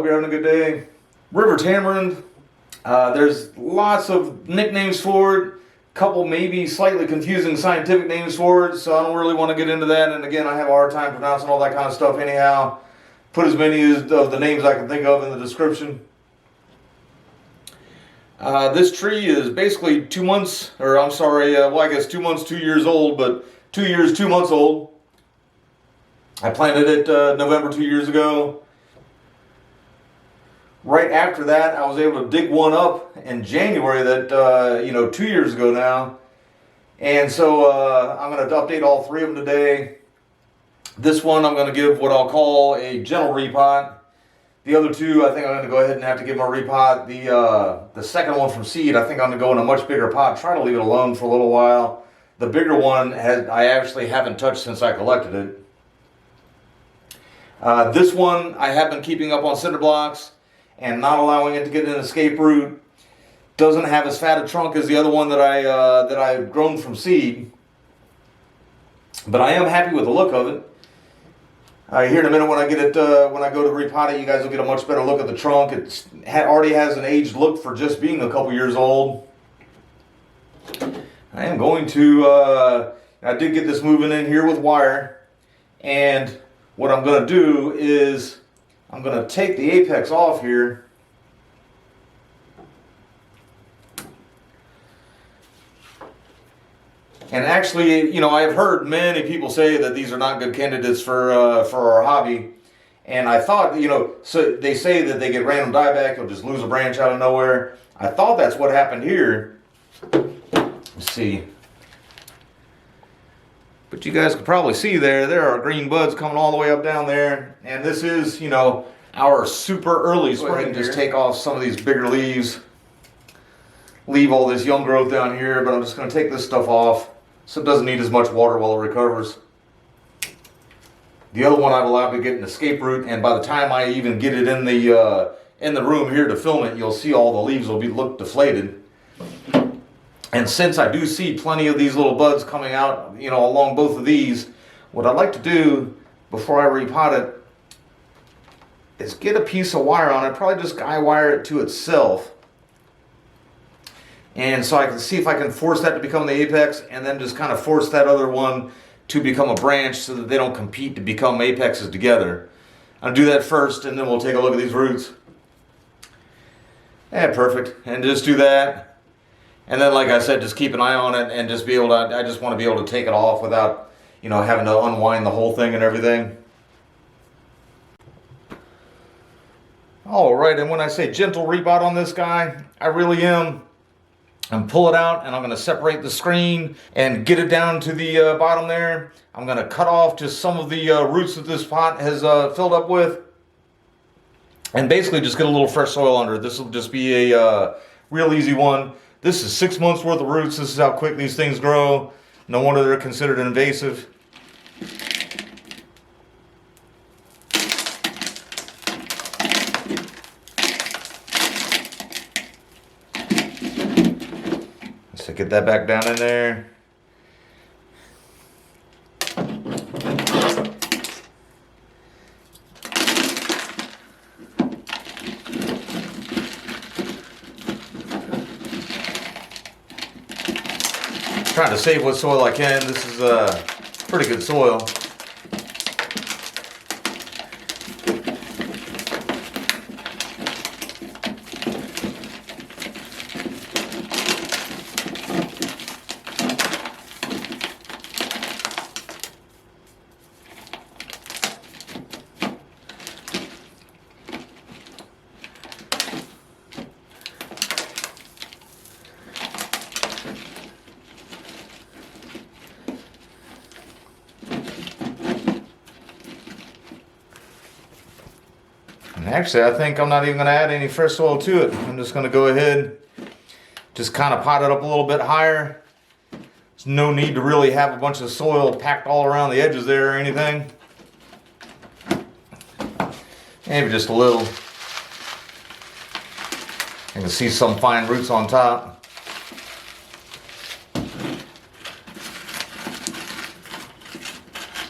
you're having a good day. River tamarind. There's lots of nicknames for it. Couple maybe slightly confusing scientific names for it, so I don't really want to get into that. And again, I have a hard time pronouncing all that kind of stuff anyhow. Put as many of the names I can think of in the description. This tree is basically 2 months, or I'm sorry, well, I guess 2 months, 2 years old, but 2 years, 2 months old. I planted it November 2 years ago. Right after that, I was able to dig one up in January that, 2 years ago now. And so I'm going to update all three of them today. This one I'm going to give what I'll call a gentle repot. The other two, I think I'm going to go ahead and have to give them a repot. The second one from seed, I think I'm going to go in a much bigger pot. Try to leave it alone for a little while. The bigger one, I actually haven't touched since I collected it. This one, I have been keeping up on cinder blocks and not allowing it to get an escape route. Doesn't have as fat a trunk as the other one that I've grown from seed. But I am happy with the look of it. Here in a minute when I get it, when I go to repot it, you guys will get a much better look at the trunk. It already has an aged look for just being a couple years old. I am going to, I did get this moving in here with wire. And what I'm going to do is I'm going to take the apex off here. And actually, I've heard many people say that these are not good candidates for our hobby. And I thought, so they say that they get random dieback, you'll just lose a branch out of nowhere. I thought that's what happened here. Let's see. But you guys can probably see there are green buds coming all the way up down there. And this is, our super early spring. Just take off some of these bigger leaves. Leave all this young growth down here, but I'm just going to take this stuff off so it doesn't need as much water while it recovers. The other one I've allowed to get an escape route, and by the time I even get it in the room here to film it, you'll see all the leaves will look deflated. And since I do see plenty of these little buds coming out, along both of these, what I'd like to do before I repot it is get a piece of wire on it, probably just guy wire it to itself. And so I can see if I can force that to become the apex, and then just kind of force that other one to become a branch so that they don't compete to become apexes together. I'll do that first, and then we'll take a look at these roots. Yeah, perfect. And just do that. And then, like I said, just keep an eye on it and just be able to, I just want to be able to take it off without, having to unwind the whole thing and everything. All right, and when I say gentle repot on this guy, I really am. And pull it out, and I'm going to separate the screen and get it down to the bottom there. I'm going to cut off just some of the roots that this pot has filled up with, and basically just get a little fresh soil under it. This will just be a real easy one. This is 6 months worth of roots. This is how quick these things grow. No wonder they're considered invasive. So get that back down in there. Trying to save what soil I can. This is pretty good soil. Actually, I think I'm not even going to add any fresh soil to it. I'm just going to go ahead, just kind of pot it up a little bit higher. There's no need to really have a bunch of soil packed all around the edges there or anything. Maybe just a little. You can see some fine roots on top.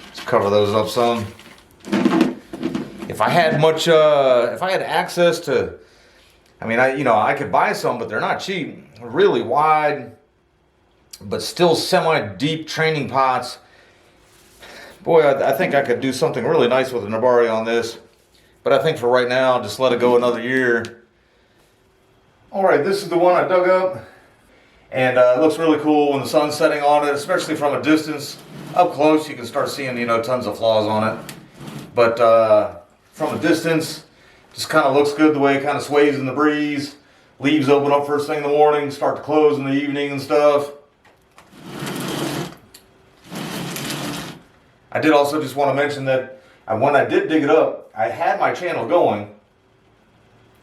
Let's cover those up some. if I had if I had access to, I mean, I could buy some, but they're not cheap. Really wide, but still semi-deep training pots. Boy, I think I could do something really nice with a Nabari on this. But I think for right now, just let it go another year. All right, this is the one I dug up. And it looks really cool when the sun's setting on it, especially from a distance. Up close, you can start seeing, tons of flaws on it. But from a distance, just kind of looks good the way it kind of sways in the breeze. Leaves open up first thing in the morning, start to close in the evening and stuff. I did also just want to mention that when I did dig it up, I had my channel going,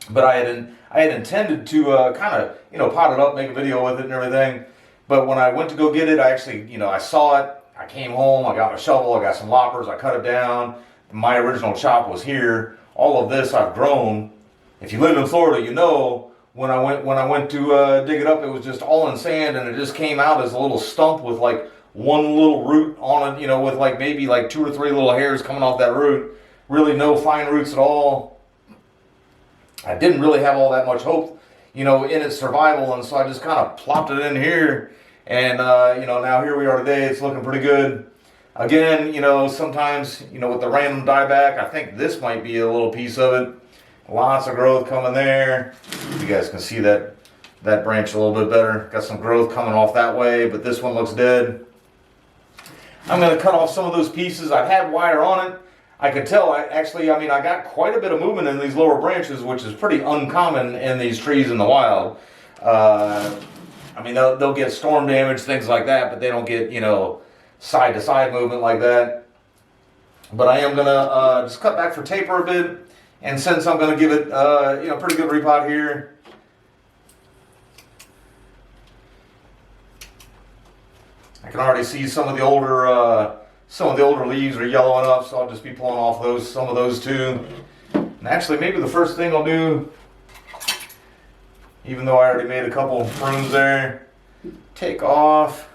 but I had intended to kind of pot it up, make a video with it and everything. But when I went to go get it, I actually I saw it. I came home, I got my shovel, I got some loppers, I cut it down. My original chop was here. All of this I've grown. If you live in Florida, when I went to dig it up, it was just all in sand, and it just came out as a little stump with like one little root on it, with like maybe like 2 or 3 little hairs coming off that root. Really no fine roots at all. I didn't really have all that much hope, in its survival, and so I just kind of plopped it in here, and now here we are today. It's looking pretty good. Again, sometimes, with the random dieback, I think this might be a little piece of it. Lots of growth coming there. You guys can see that branch a little bit better. Got some growth coming off that way, but this one looks dead. I'm going to cut off some of those pieces. I had wire on it. I could tell, I got quite a bit of movement in these lower branches, which is pretty uncommon in these trees in the wild. They'll get storm damage, things like that, but they don't get, side to side movement like that. But I am going to just cut back for taper a bit. And since I'm going to give it, pretty good repot here. I can already see some of the older leaves are yellowing up, so I'll just be pulling off some of those too. And actually, maybe the first thing I'll do, even though I already made a couple prunes there, take off.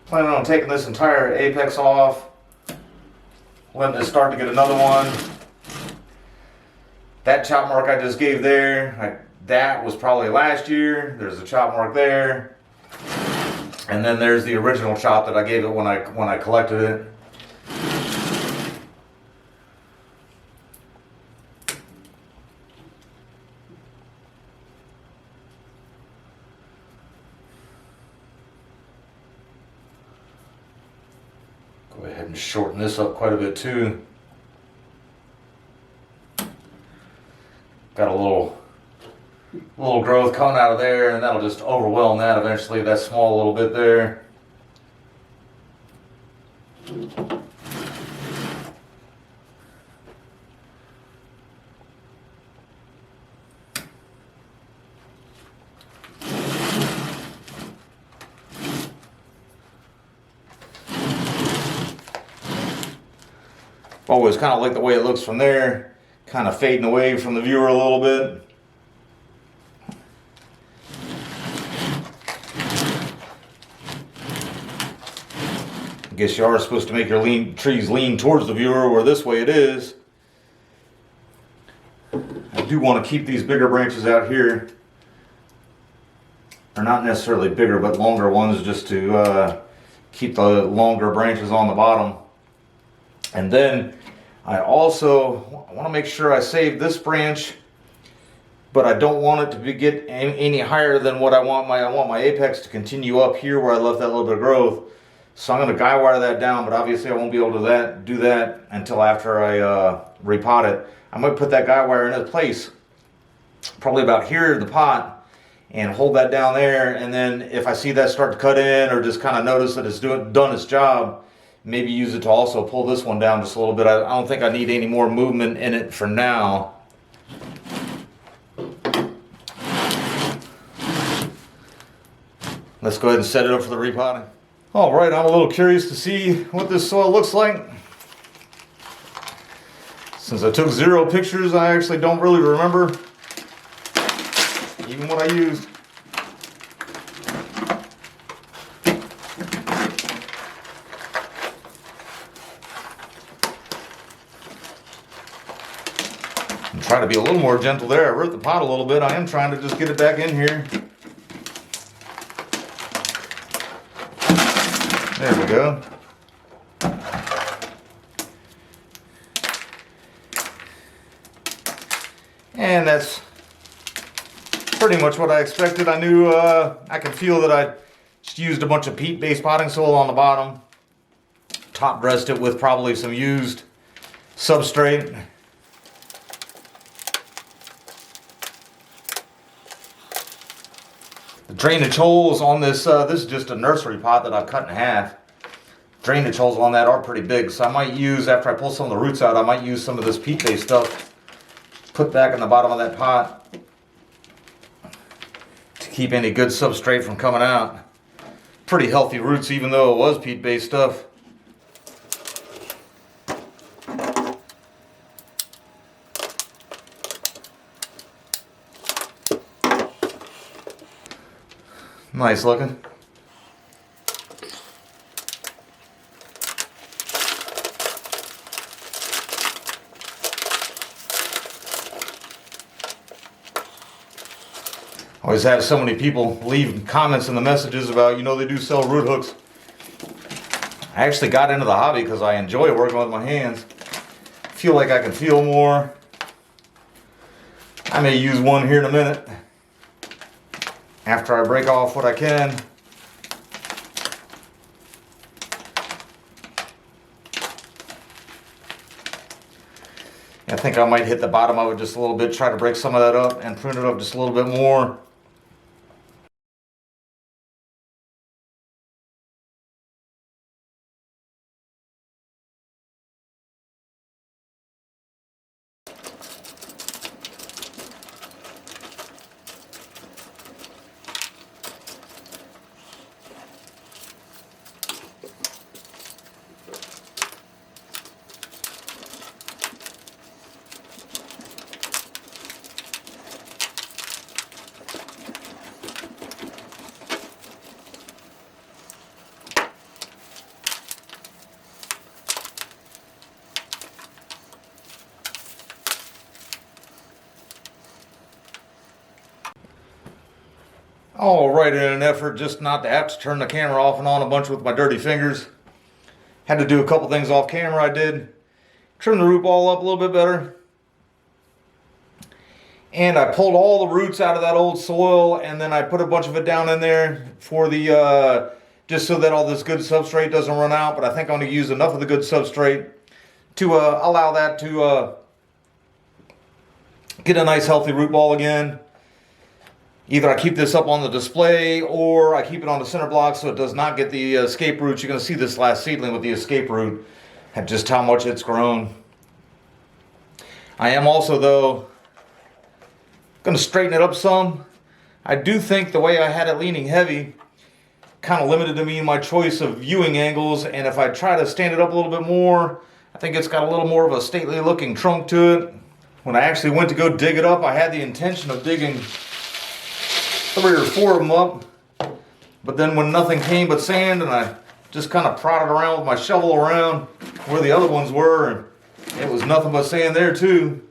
Planning on taking this entire apex off, letting it start to get another one. That chop mark I just gave there, that was probably last year. There's a chop mark there. And then there's the original chop that I gave it when I collected it. Go ahead and shorten this up quite a bit too. Got a little growth coming out of there, and that'll just overwhelm that eventually, that small little bit there. Always kind of like the way it looks from there, kind of fading away from the viewer a little bit. I guess you are supposed to make your trees lean towards the viewer, where this way it is. I do want to keep these bigger branches out here. Or not necessarily bigger, but longer ones, just to keep the longer branches on the bottom. And then I also want to make sure I save this branch, but I don't want it to get any higher than what I want my apex to continue up here where I left that little bit of growth. So I'm going to guy wire that down, but obviously I won't be able to do that until after I repot it. I'm going to put that guy wire in its place, probably about here in the pot, and hold that down there. And then if I see that start to cut in, or just kind of notice that it's done its job, maybe use it to also pull this one down just a little bit. I don't think I need any more movement in it for now. Let's go ahead and set it up for the repotting. All right, I'm a little curious to see what this soil looks like. Since I took 0 pictures, I actually don't really remember even what I used. to be a little more gentle there. I wrote the pot a little bit. I am trying to just get it back in here. There we go. And that's pretty much what I expected. I knew I could feel that I just used a bunch of peat-based potting soil on the bottom. Top dressed it with probably some used substrate. The drainage holes on this, this is just a nursery pot that I've cut in half. Drainage holes on that are pretty big, so I might use, after I pull some of the roots out, I might use some of this peat-based stuff, put back in the bottom of that pot to keep any good substrate from coming out. Pretty healthy roots, even though it was peat-based stuff. Nice looking. Always have so many people leave comments in the messages about, you know, they do sell root hooks. I actually got into the hobby because I enjoy working with my hands. Feel like I can feel more. I may use one here in a minute after I break off what I can. I think I might hit the bottom of it just a little bit, try to break some of that up and prune it up just a little bit more. All right, in an effort just not to have to turn the camera off and on a bunch with my dirty fingers. Had to do a couple things off camera. I did trim the root ball up a little bit better. And I pulled all the roots out of that old soil, and then I put a bunch of it down in there for the, just so that all this good substrate doesn't run out. But I think I'm going to use enough of the good substrate to allow that to get a nice healthy root ball again. Either I keep this up on the display or I keep it on the center block so it does not get the escape roots. You're going to see this last seedling with the escape root and just how much it's grown. I am also, though, going to straighten it up some. I do think the way I had it leaning heavy kind of limited to me my choice of viewing angles, and if I try to stand it up a little bit more, I think it's got a little more of a stately looking trunk to it. When I actually went to go dig it up, I had the intention of digging 3 or 4 of them up, but then when nothing came but sand, and I just kind of prodded around with my shovel around where the other ones were, and it was nothing but sand there too,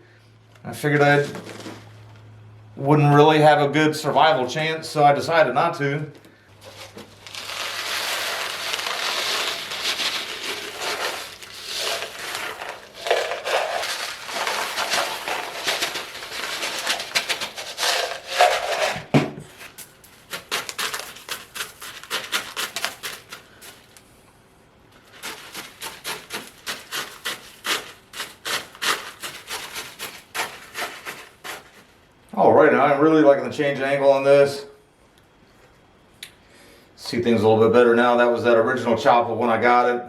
I figured I wouldn't really have a good survival chance, so I decided not to. Alright, now I'm really liking the change angle on this. See things a little bit better now. That was that original chop of when I got it.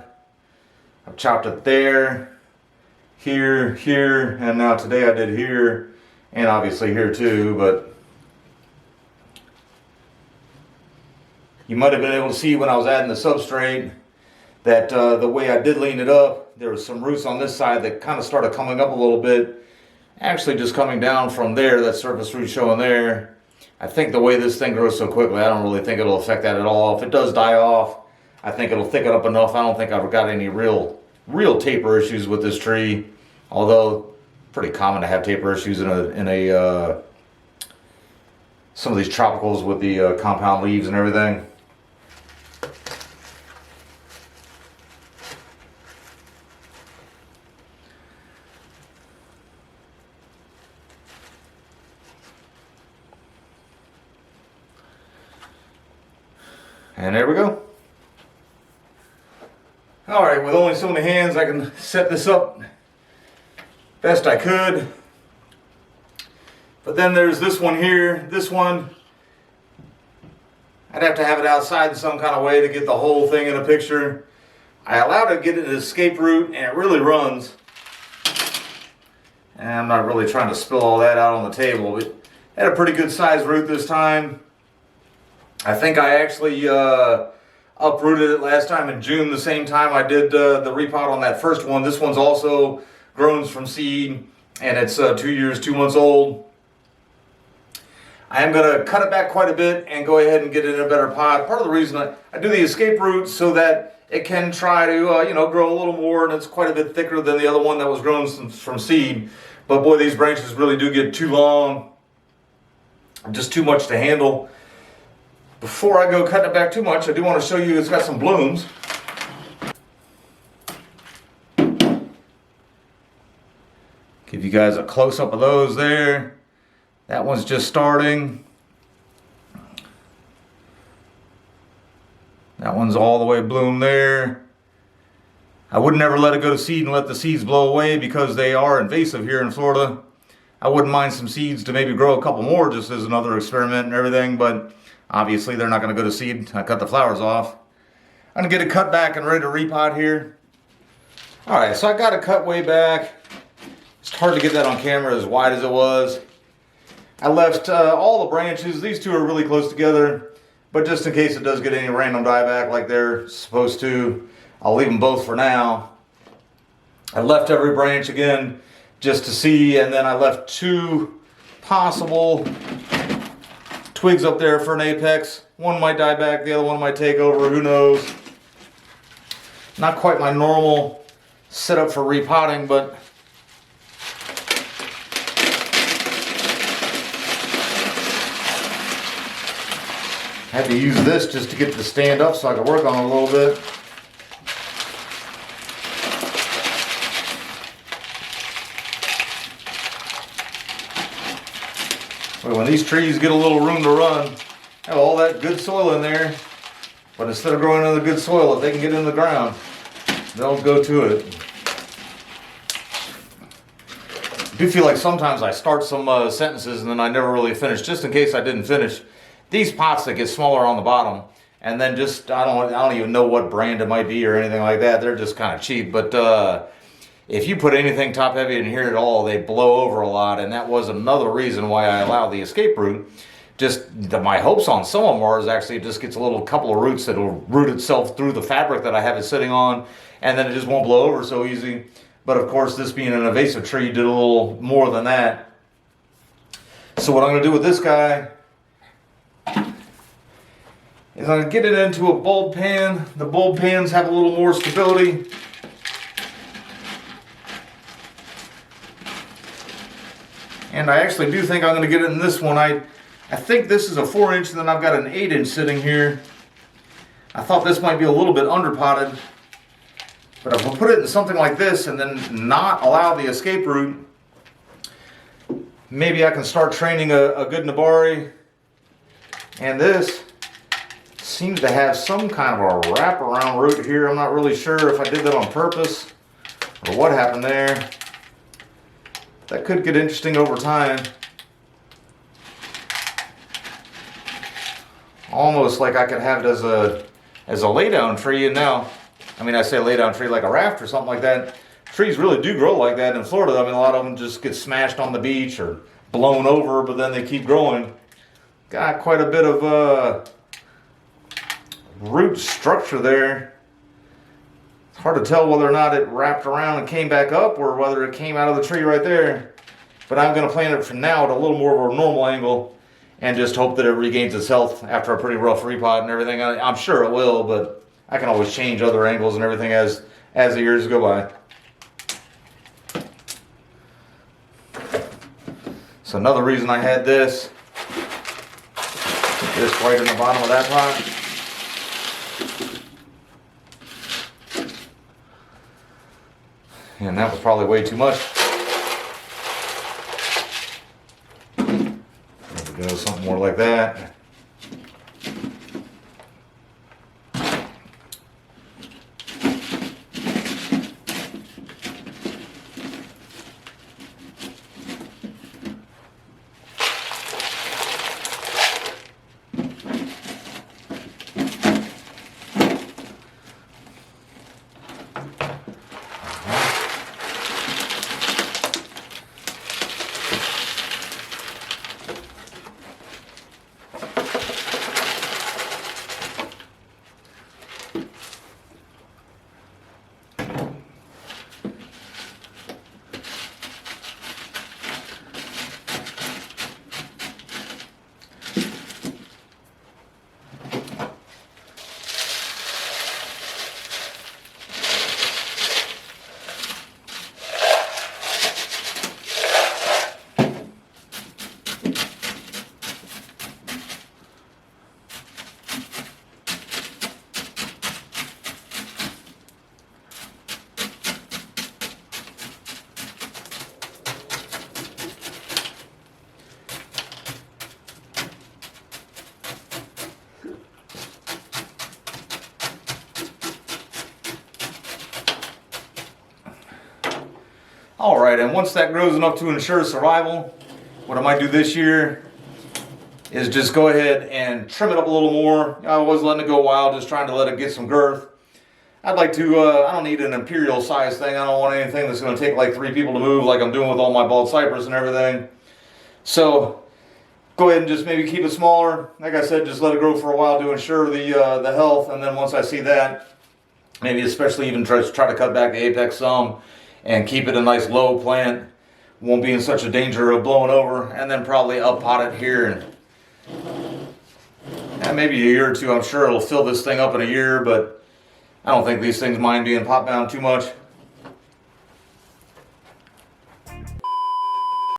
I've chopped it there, here, here, and now today I did here, and obviously here too, but you might have been able to see when I was adding the substrate that the way I did lean it up, there was some roots on this side that kind of started coming up a little bit. Actually just coming down from there, that surface root showing there. I think the way this thing grows so quickly, I don't really think it'll affect that at all. If it does die off, I think it'll thicken up enough. I don't think I've got any real taper issues with this tree. Although pretty common to have taper issues in a some of these tropicals with the compound leaves and everything. And there we go. All right, with only so many hands, I can set this up best I could. But then there's this one here. This one, I'd have to have it outside in some kind of way to get the whole thing in a picture. I allowed it to get an escape route, and it really runs. And I'm not really trying to spill all that out on the table, but it had a pretty good sized root this time. I think I actually uprooted it last time in June, the same time I did the repot on that first one. This one's also grown from seed, and it's 2 years, 2 months old. I am going to cut it back quite a bit and go ahead and get it in a better pot. Part of the reason I do the escape root so that it can try to grow a little more, and it's quite a bit thicker than the other one that was grown from seed. But boy, these branches really do get too long, just too much to handle. Before I go cutting it back too much, I do want to show you it's got some blooms. Give you guys a close-up of those there. That one's just starting. That one's all the way bloomed there. I would never let it go to seed and let the seeds blow away because they are invasive here in Florida. I wouldn't mind some seeds to maybe grow a couple more just as another experiment and everything, but obviously they're not going to go to seed. I cut the flowers off. I'm going to get it cut back and ready to repot here. Alright, so I got it cut way back. It's hard to get that on camera as wide as it was. I left all the branches. These two are really close together, but just in case it does get any random dieback like they're supposed to, I'll leave them both for now. I left every branch again just to see, and then I left 2 possible twigs up there for an apex. One might die back, the other one might take over, who knows. Not quite my normal setup for repotting, but I had to use this just to get it to stand up so I could work on it a little bit. Well, when these trees get a little room to run, have all that good soil in there, but instead of growing in the good soil, if they can get in the ground, they'll go to it. I do feel like sometimes I start some sentences and then I never really finish, just in case I didn't finish. These pots that get smaller on the bottom, and then just, I don't even know what brand it might be or anything like that. They're just kind of cheap, but if you put anything top heavy in here at all, they blow over a lot, and that was another reason why I allowed the escape root. My hopes on some of them are is actually it just gets a little couple of roots that will root itself through the fabric that I have it sitting on, and then it just won't blow over so easy. But of course, this being an invasive tree did a little more than that. So what I'm going to do with this guy is I'm going to get it into a bulb pan. The bulb pans have a little more stability. And I actually do think I'm going to get it in this one. I think this is a 4-inch, and then I've got an 8-inch sitting here. I thought this might be a little bit underpotted. But if I put it in something like this and then not allow the escape root, maybe I can start training a good Nabari. And this seems to have some kind of a wraparound root here. I'm not really sure if I did that on purpose or what happened there. That could get interesting over time. Almost like I could have it as a laydown tree. And now, I mean, I say laydown tree like a raft or something like that. Trees really do grow like that in Florida. I mean, a lot of them just get smashed on the beach or blown over, but then they keep growing. Got quite a bit of root structure there. It's hard to tell whether or not it wrapped around and came back up or whether it came out of the tree right there. But I'm going to plant it from now at a little more of a normal angle and just hope that it regains its health after a pretty rough repot and everything. I'm sure it will, but I can always change other angles and everything as the years go by. So another reason I had this right in the bottom of that pot. And that was probably way too much. There we go, something more like that. All right, and once that grows enough to ensure survival, what I might do this year is just go ahead and trim it up a little more. I was letting it go wild, just trying to let it get some girth. I'd like to, I don't need an imperial size thing. I don't want anything that's going to take like 3 people to move like I'm doing with all my bald cypress and everything. So go ahead and just maybe keep it smaller. Like I said, just let it grow for a while to ensure the health. And then once I see that, maybe especially even try to cut back the apex some and keep it a nice low plant. Won't be in such a danger of blowing over. And then probably up pot it here. And maybe a year or two. I'm sure it'll fill this thing up in a year, but I don't think these things mind being pot bound too much.